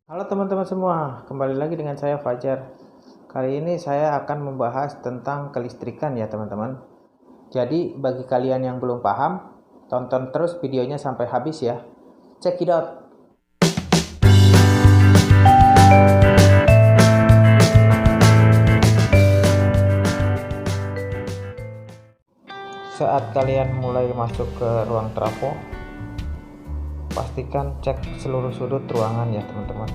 Halo teman-teman semua, kembali lagi dengan saya Fajar. Kali ini saya akan membahas tentang kelistrikan ya teman-teman. Jadi bagi kalian yang belum paham, tonton terus videonya sampai habis ya. Check it out. Saat kalian mulai masuk ke ruang trafo, pastikan cek seluruh sudut ruangan ya teman-teman.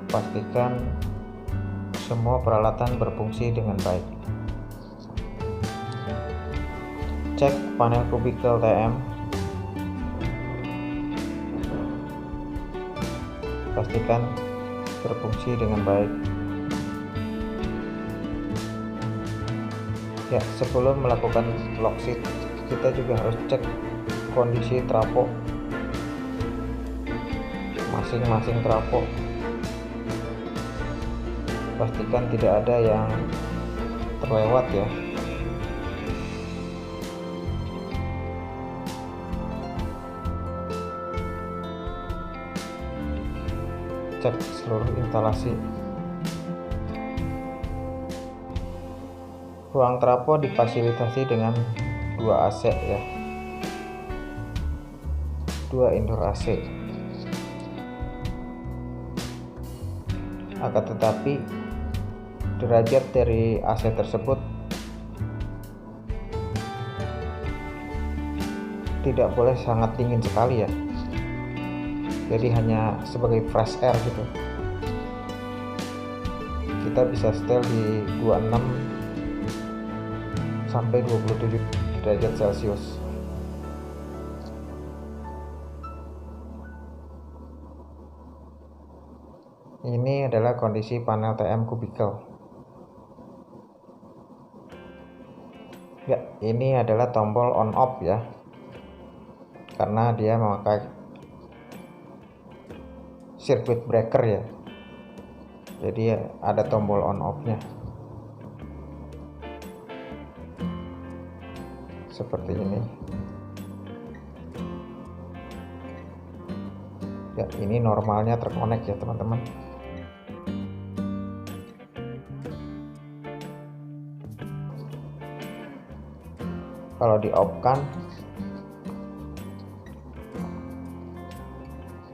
Pastikan semua peralatan berfungsi dengan baik. Cek panel kubikel TM. Pastikan berfungsi dengan baik. Ya, sebelum melakukan lock seat, kita juga harus cek kondisi trafo masing-masing trafo. Pastikan tidak ada yang terlewat ya. Cek seluruh instalasi. Ruang trafo difasilitasi dengan 2 AC ya. 2 indoor AC. Akan tetapi derajat dari AC tersebut tidak boleh sangat dingin sekali ya. Jadi hanya sebagai fresh air gitu. Kita bisa setel di 26 sampai 27 derajat Celcius. Ini adalah kondisi panel TM kubikel. Ya, ini adalah tombol on off ya. Karena dia memakai circuit breaker ya. Jadi ada tombol on off-nya. Seperti ini. Ya, ini normalnya terkonek ya teman-teman. Kalau di off kan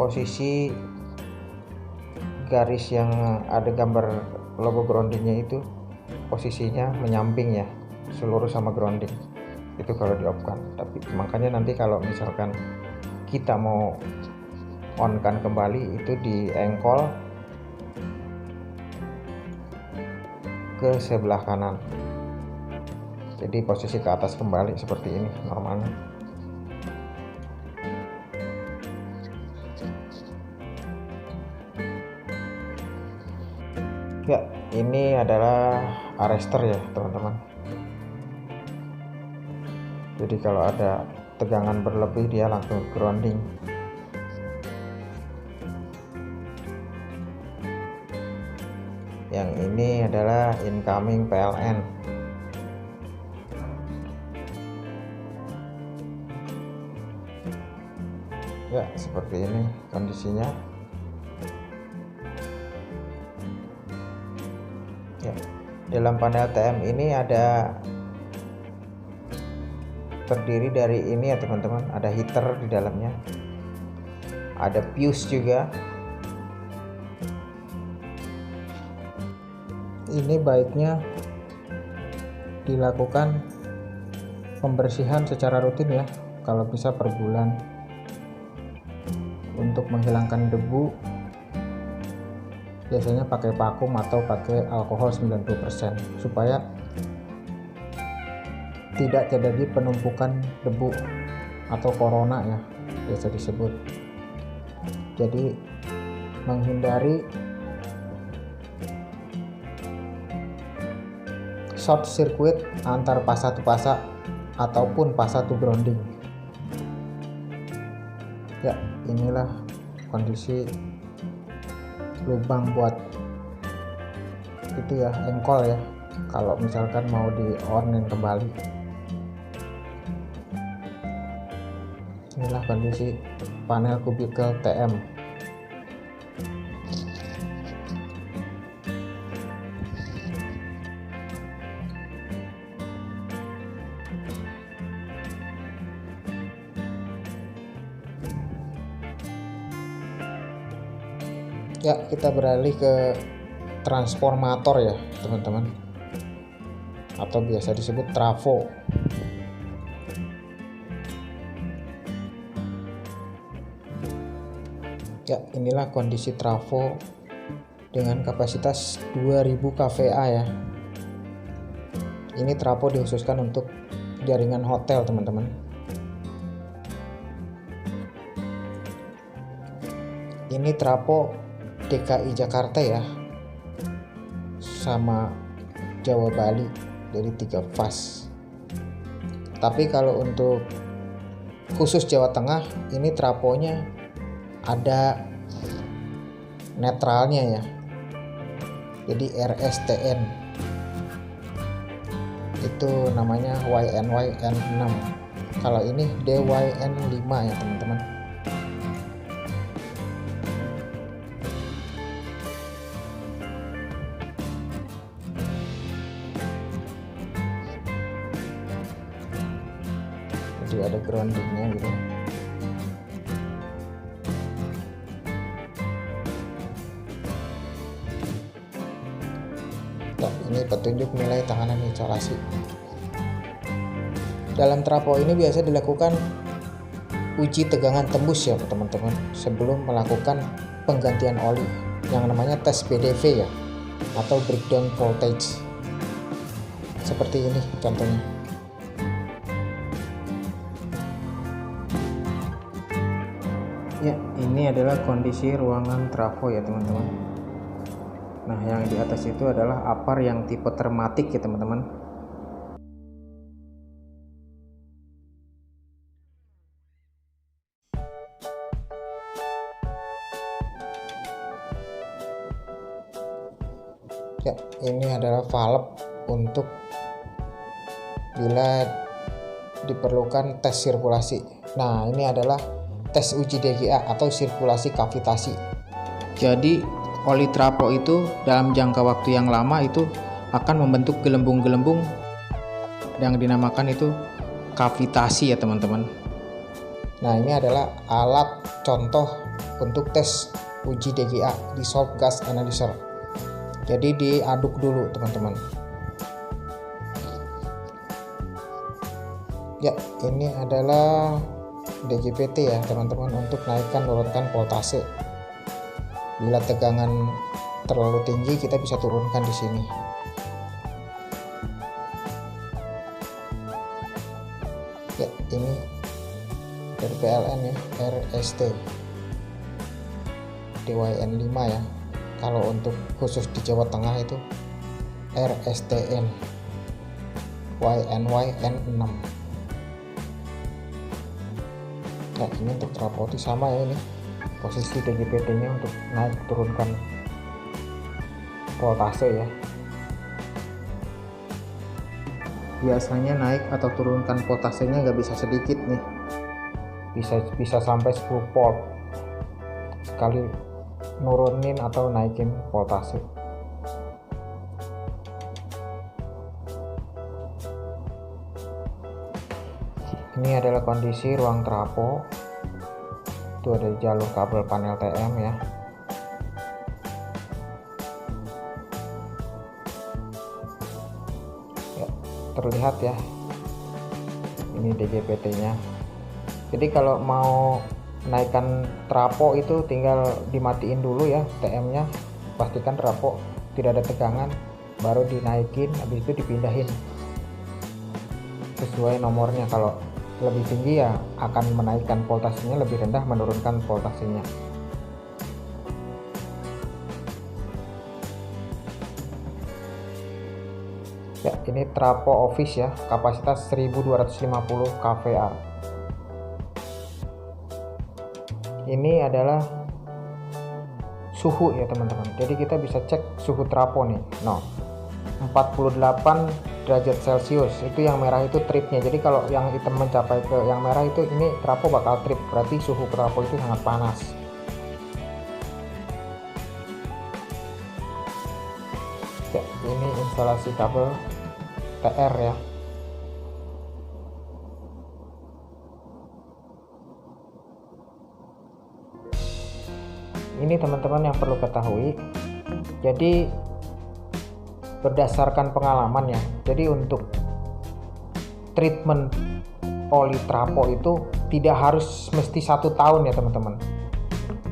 posisi garis yang ada gambar logo groundingnya itu posisinya menyamping ya, seluruh sama grounding. Itu kalau di off kan. Tapi makanya nanti kalau misalkan kita mau on kan kembali, itu di engkol ke sebelah kanan. Jadi posisi ke atas kembali seperti ini normalnya. Ya, ini adalah arrestor ya teman-teman. Jadi kalau ada tegangan berlebih dia langsung grounding. Yang ini adalah incoming PLN. Ya, seperti ini kondisinya. Ya, dalam panel TM ini ada terdiri dari ini ya teman-teman, ada heater di dalamnya, ada fuse juga. Ini baiknya dilakukan pembersihan secara rutin ya, kalau bisa per bulan, untuk menghilangkan debu. Biasanya pakai vakum atau pakai alkohol 90% supaya tidak terjadi penumpukan debu atau corona ya biasa disebut. Jadi menghindari short circuit antar fasa to fasa ataupun fasa to grounding. Ya, inilah kondisi lubang buat itu ya, engkol ya, kalau misalkan mau di on kembali. Inilah kondisi panel kubikel TM. Ya, kita beralih ke transformator ya teman-teman, atau biasa disebut trafo. Ya, inilah kondisi trafo dengan kapasitas 2000 kVA ya. Ini trafo dikhususkan untuk jaringan hotel teman-teman. Ini trafo DKI Jakarta ya, sama Jawa Bali, jadi 3 fase. Tapi kalau untuk khusus Jawa Tengah, ini trafonya ada netralnya ya, jadi RSTN, itu namanya YNY-N6. Kalau ini DYN5 ya teman-teman. Jadi ada groundingnya gitu. Nah, ini petunjuk nilai tahanan instalasi. Dalam trafo ini biasa dilakukan uji tegangan tembus ya teman-teman, sebelum melakukan penggantian oli yang namanya tes BDV ya, atau breakdown voltage. Seperti ini contohnya. Ya, ini adalah kondisi ruangan trafo ya teman-teman. Nah, yang di atas itu adalah apar yang tipe termatik ya teman-teman. Ya, ini adalah valve untuk bila diperlukan tes sirkulasi. Nah, ini adalah tes uji DGA atau sirkulasi kavitasi. Jadi oli trafo itu dalam jangka waktu yang lama itu akan membentuk gelembung-gelembung yang dinamakan itu kavitasi ya teman-teman. Nah, ini adalah alat contoh untuk tes uji DGA, dissolved gas analyzer. Jadi diaduk dulu teman-teman. Ya, ini adalah DGPT ya teman-teman, untuk naikkan turunkan voltase. Bila tegangan terlalu tinggi kita bisa turunkan di sini. Ya, ini dari PLN ya, RST DYN5 ya. Kalau untuk khusus di Jawa Tengah itu RSTN YNY-N6. Nah, ini untuk trafo sama ya, ini posisi DGPT nya untuk naik turunkan voltase ya. Biasanya naik atau turunkan voltasenya nggak bisa sedikit nih, bisa sampai 10 volt sekali nurunin atau naikin voltase. Ini adalah kondisi ruang trafo. Itu ada jalur kabel panel TM ya. Ya, terlihat ya. Ini DGPT nya. Jadi kalau mau naikkan trafo itu tinggal dimatiin dulu ya TM nya. Pastikan trafo tidak ada tegangan, baru dinaikin, habis itu dipindahin sesuai nomornya. Kalau lebih tinggi ya akan menaikkan voltasenya, lebih rendah menurunkan voltasenya. Ya, ini trafo office ya, kapasitas 1250 kVA. Ini adalah suhu ya teman-teman. Jadi kita bisa cek suhu trafo nih. No, 48 derajat Celcius, itu yang merah itu tripnya. Jadi kalau yang hitam mencapai ke yang merah itu, ini trafo bakal trip, berarti suhu trafo itu sangat panas. Ya, ini instalasi kabel TR ya. ini teman-teman yang perlu ketahui. Jadi berdasarkan pengalaman ya, jadi untuk treatment oli trafo itu tidak harus mesti 1 tahun ya teman-teman.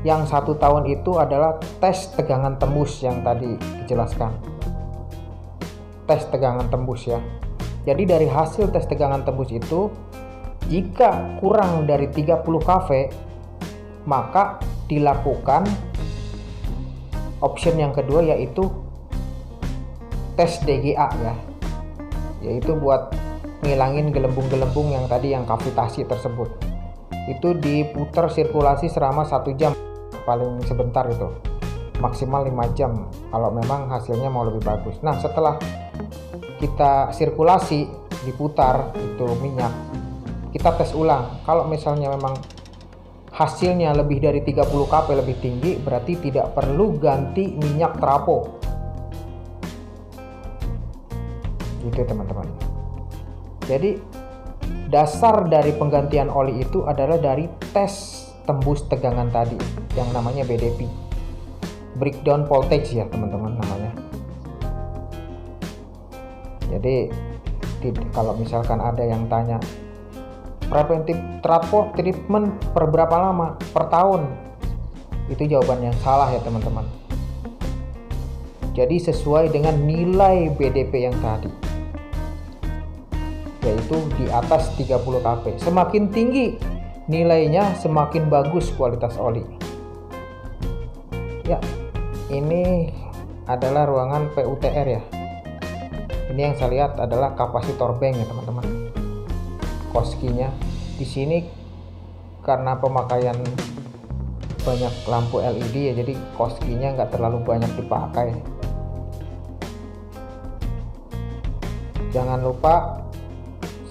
Yang 1 tahun itu adalah tes tegangan tembus yang tadi dijelaskan, tes tegangan tembus ya. Jadi dari hasil tes tegangan tembus itu, jika kurang dari 30 kV, maka dilakukan option yang kedua, yaitu tes DGA ya, yaitu buat ngilangin gelembung-gelembung yang tadi, yang kavitasi tersebut. Itu diputar sirkulasi selama 1 jam, paling sebentar itu, maksimal 5 jam kalau memang hasilnya mau lebih bagus. Nah, setelah kita sirkulasi diputar itu minyak, kita tes ulang. Kalau misalnya memang hasilnya lebih dari 30 kP lebih tinggi, berarti tidak perlu ganti minyak trafo. Gitu teman-teman. Jadi dasar dari penggantian oli itu adalah dari tes tembus tegangan tadi yang namanya BDP, breakdown voltage ya teman-teman namanya. Jadi kalau misalkan ada yang tanya preventif trafo treatment per berapa lama? Per tahun. Itu jawaban yang salah ya teman-teman. Jadi sesuai dengan nilai BDP yang tadi, yaitu di atas 30 kP. Semakin tinggi nilainya, semakin bagus kualitas oli. Ya, ini adalah ruangan PUTR ya. Ini yang saya lihat adalah kapasitor bank ya teman-teman. Koskinya di sini karena pemakaian banyak lampu LED ya, jadi koskinya nggak terlalu banyak dipakai. Jangan lupa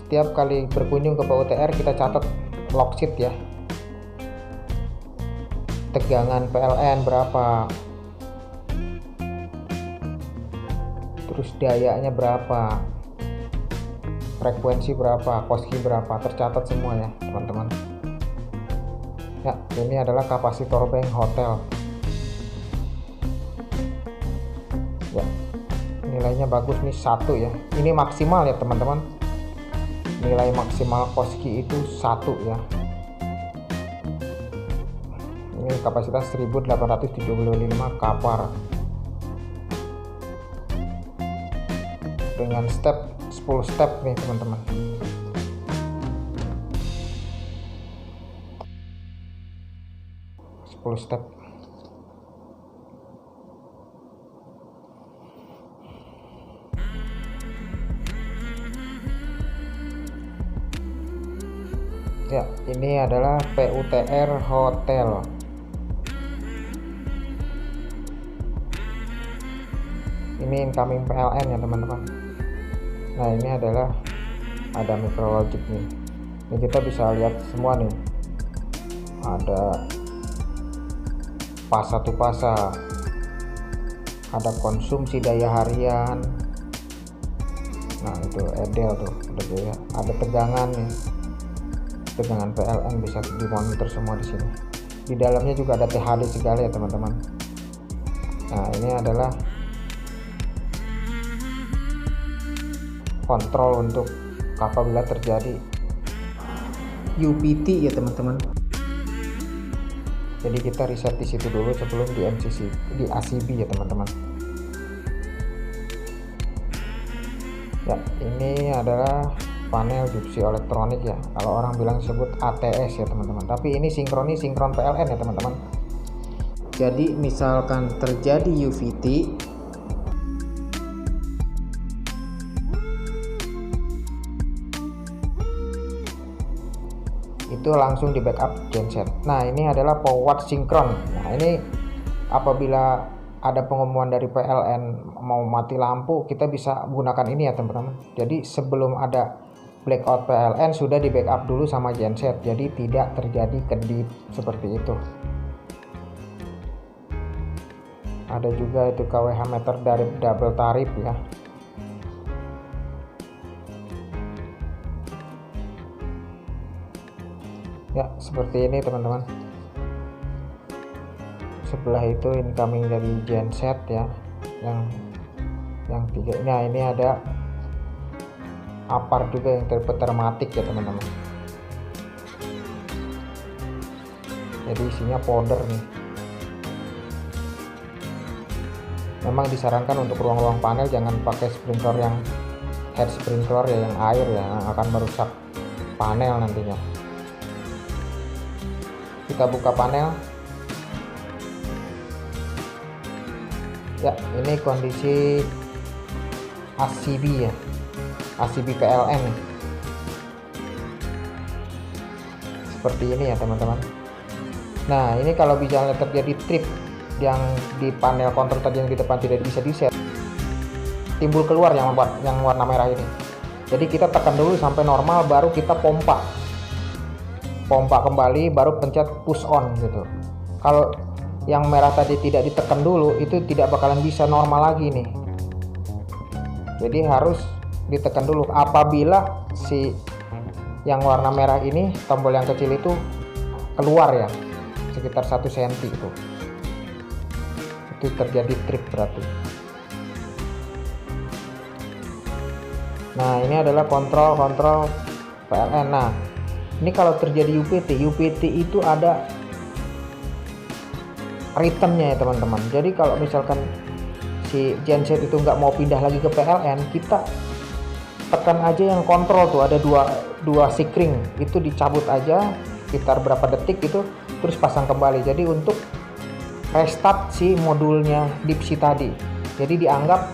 setiap kali berkunjung ke PUTR kita catat log sheet ya, tegangan PLN berapa, terus dayanya berapa, frekuensi berapa, koski berapa, tercatat semua ya teman-teman. Ya, ini adalah kapasitor bank hotel. Ya, nilainya bagus nih 1 ya. Ini maksimal ya teman-teman. Nilai maksimal koski itu 1 ya. Ini kapasitas 1875 kapar. Dengan step 10 step nih teman-teman. Step. Ya, ini adalah PUTR hotel. Ini incoming PLN ya teman-teman. Nah, ini adalah ada micrologic nih. Ini kita bisa lihat semua nih. Ada pasa to pasa, ada konsumsi daya harian. Nah, itu edel tuh, ada tegangan nih. Tegangan PLN bisa dimonitor semua di sini. Di dalamnya juga ada THD segala ya teman-teman. Nah, ini adalah kontrol untuk apabila terjadi UPT ya teman-teman. Jadi kita riset di situ dulu sebelum di MCC, di ACB ya teman-teman. Ya, ini adalah panel gipsi elektronik ya. Kalau orang bilang sebut ATS ya teman-teman. Tapi ini sinkron PLN ya teman-teman. Jadi misalkan terjadi UVT, itu langsung di backup genset. Nah, ini adalah power sinkron. Nah, ini apabila ada pengumuman dari PLN mau mati lampu, kita bisa gunakan ini ya teman-teman. Jadi sebelum ada blackout PLN sudah di backup dulu sama genset, jadi tidak terjadi kedip seperti itu. Ada juga itu kWh meter dari double tarif ya. Ya, seperti ini teman-teman. sebelah itu incoming dari genset ya, yang 3. Nah ini ada apar juga yang tipe termatik ya teman-teman. Jadi isinya powder nih. Memang disarankan untuk ruang-ruang panel jangan pakai sprinkler yang head sprinkler ya, yang air ya, yang akan merusak panel nantinya. Kita buka panel ya, ini kondisi ACB ya, ACB PLN seperti ini ya teman-teman. Nah ini kalau misalnya terjadi trip yang di panel kontrol tadi yang di depan tidak bisa di-set, timbul keluar yang warna merah ini. Jadi kita tekan dulu sampai normal, baru kita pompa kembali, baru pencet push on gitu. Kalau yang merah tadi tidak ditekan dulu, itu tidak bakalan bisa normal lagi nih. Jadi harus ditekan dulu. Apabila si yang warna merah ini, tombol yang kecil itu keluar ya, sekitar 1 cm itu terjadi trip berarti. Nah ini adalah kontrol PLN. Nah ini kalau terjadi UPT itu ada returnnya ya teman-teman. Jadi kalau misalkan si genset itu nggak mau pindah lagi ke PLN, kita tekan aja yang kontrol tuh, ada dua sikring itu, dicabut aja sekitar berapa detik itu, terus pasang kembali. Jadi untuk restart si modulnya DeepSea tadi, jadi dianggap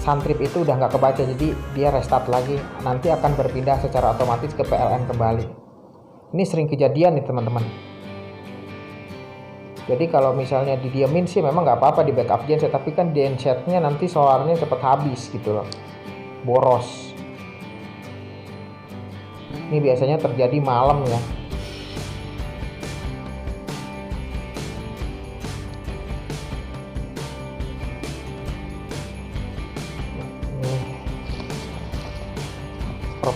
suntrip itu udah nggak kebaca, jadi dia restart lagi, nanti akan berpindah secara otomatis ke PLN kembali. Ini sering kejadian nih teman-teman. Jadi kalau misalnya didiamin sih memang nggak apa-apa di backup genset, tapi kan gensetnya nanti solarnya cepet habis gitu loh, boros. Ini biasanya terjadi malam ya.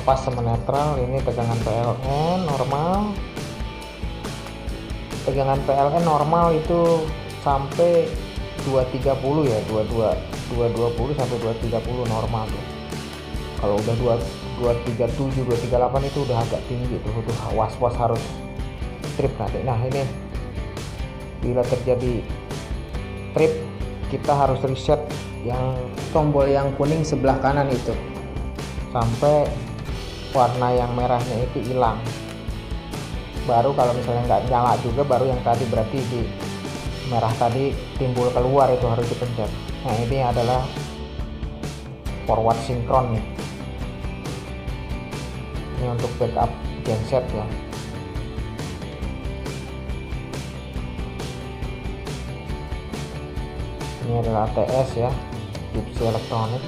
Pas sama netral, ini tegangan PLN normal. Tegangan PLN normal itu sampai 230 ya, 220 sampai 230 normal tuh. Kalau udah 237 238 itu udah agak tinggi tuh, was-was harus trip nanti. Nah ini bila terjadi trip, kita harus reset yang tombol yang kuning sebelah kanan itu sampai warna yang merahnya itu hilang. Baru kalau misalnya nggak nyala juga, baru yang tadi berarti di merah tadi timbul keluar, itu harus dipencet. Nah ini adalah forward sinkron nih. Ini untuk backup genset ya. Ini adalah ATS ya, DeepSea Electronic.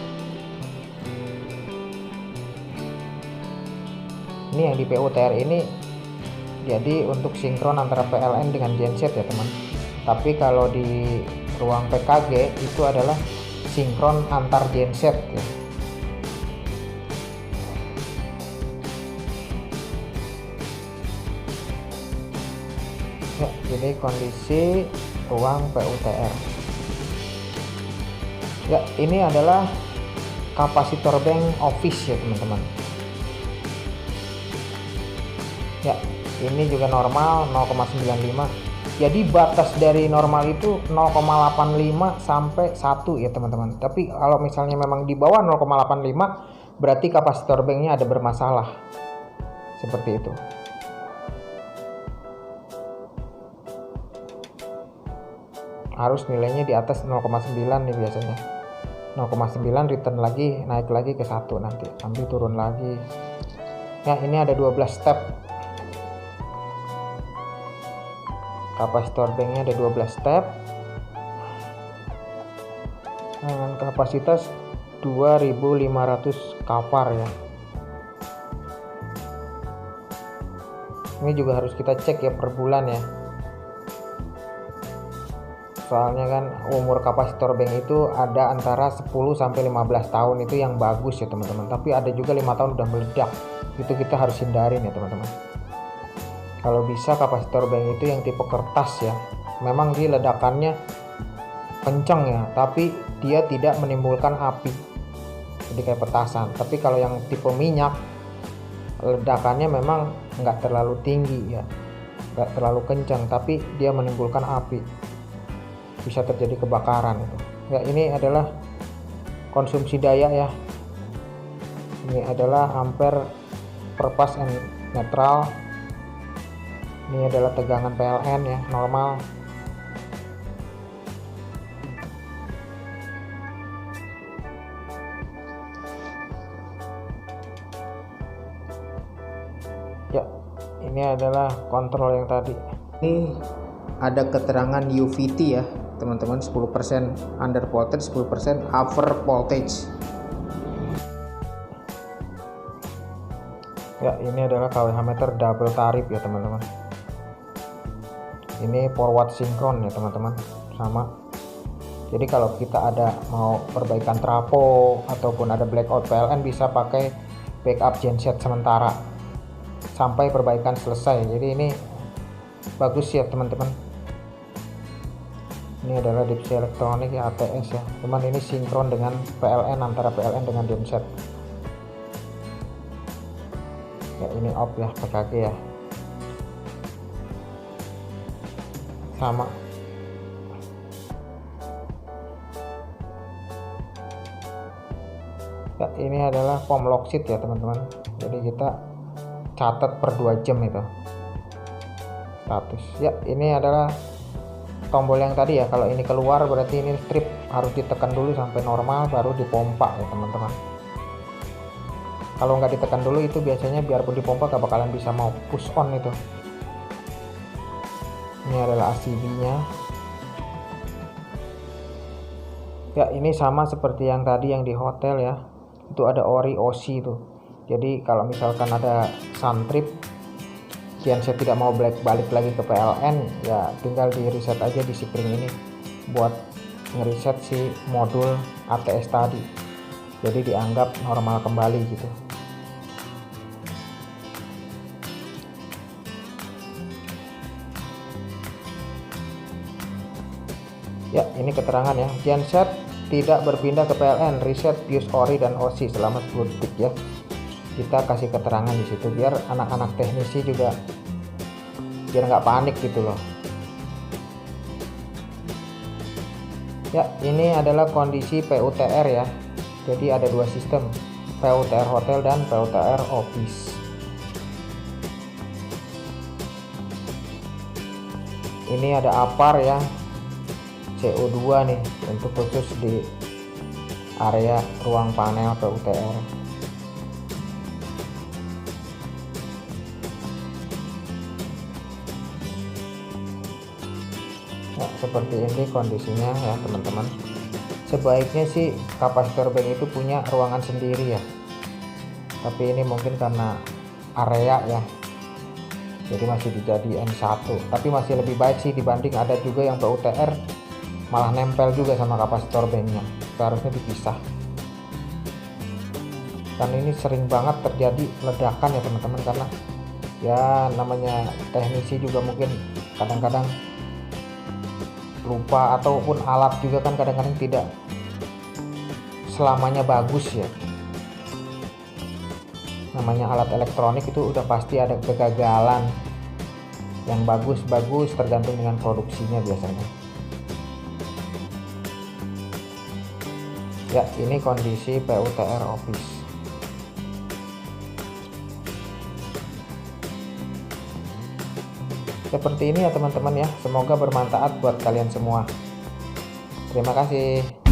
Ini yang di PUTR ini jadi untuk sinkron antara PLN dengan genset ya teman. Tapi kalau di ruang PKG itu adalah sinkron antar genset ya. Ya, jadi kondisi ruang PUTR. Ya, ini adalah kapasitor bank office ya teman-teman. Ya, ini juga normal 0,95. Jadi batas dari normal itu 0,85 sampai 1 ya teman-teman. Tapi kalau misalnya memang di bawah 0,85 berarti kapasitor banknya ada bermasalah. Seperti itu. Harus nilainya di atas 0,9 nih biasanya. 0,9 return lagi, naik lagi ke 1 nanti, sambil turun lagi. Ya, ini ada 12 step. Kapasitor banknya ada 12 step dengan kapasitas 2500 kvar ya. Ini juga harus kita cek ya per bulan ya, soalnya kan umur kapasitor bank itu ada antara 10 sampai 15 tahun, itu yang bagus ya teman-teman. Tapi ada juga 5 tahun udah meledak, itu kita harus hindarin ya teman-teman. Kalau bisa kapasitor bank itu yang tipe kertas ya, memang dia ledakannya kencang ya, tapi dia tidak menimbulkan api, jadi kayak petasan. Tapi kalau yang tipe minyak, ledakannya memang nggak terlalu tinggi ya, nggak terlalu kencang, tapi dia menimbulkan api, bisa terjadi kebakaran itu ya. Ini adalah konsumsi daya ya, ini adalah ampere per pas and netral. Ini adalah tegangan PLN ya, normal. Ya, ini adalah kontrol yang tadi. Ini ada keterangan UVT ya teman-teman, 10% under voltage, 10% over voltage. Ya, ini adalah kWh meter double tarif ya teman-teman. Ini forward sinkron ya teman-teman, sama. Jadi kalau kita ada mau perbaikan trafo ataupun ada blackout PLN, bisa pakai backup genset sementara sampai perbaikan selesai. Jadi ini bagus ya teman-teman. Ini adalah DPC elektronik ya, ATS ya, cuman ini sinkron dengan PLN, antara PLN dengan genset ya. Ini off ya, PKG ya, sama. Ya, ini adalah pom lock sheet ya teman-teman, jadi kita catat per 2 jam itu status ya. Ini adalah tombol yang tadi ya, kalau ini keluar berarti ini strip harus ditekan dulu sampai normal baru dipompa ya teman-teman. Kalau nggak ditekan dulu itu biasanya biarpun dipompa gak bakalan bisa mau push on itu. Ini adalah ACB nya ya. Ini sama seperti yang tadi yang di hotel ya, itu ada ori OC itu. Jadi kalau misalkan ada sun trip, genset tidak mau balik lagi ke PLN ya, tinggal di reset aja di spring ini buat ngereset si modul ATS tadi, jadi dianggap normal kembali gitu ya. Ini keterangan ya, genset tidak berpindah ke PLN, reset fuse ori dan OC selama 10 detik ya. Kita kasih keterangan di situ biar anak-anak teknisi juga biar nggak panik gitu loh ya. Ini adalah kondisi PUTR ya, jadi ada 2 sistem, PUTR hotel dan PUTR office. Ini ada APAR ya, CO2 nih, untuk khusus di area ruang panel PUTR. Nah, seperti ini kondisinya ya teman-teman. Sebaiknya sih kapasitor bank itu punya ruangan sendiri ya, tapi ini mungkin karena area ya, jadi masih dijadiin satu. Tapi masih lebih baik sih dibanding ada juga yang PUTR malah nempel juga sama kapasitor banknya. Seharusnya dipisah, karena ini sering banget terjadi ledakan ya teman-teman, karena ya namanya teknisi juga mungkin kadang-kadang lupa, ataupun alat juga kan kadang-kadang tidak selamanya bagus ya. Namanya alat elektronik itu udah pasti ada kegagalan, yang bagus-bagus tergantung dengan produksinya biasanya ya. Ini kondisi PUTR office. Seperti ini ya teman-teman ya, semoga bermanfaat buat kalian semua. Terima kasih.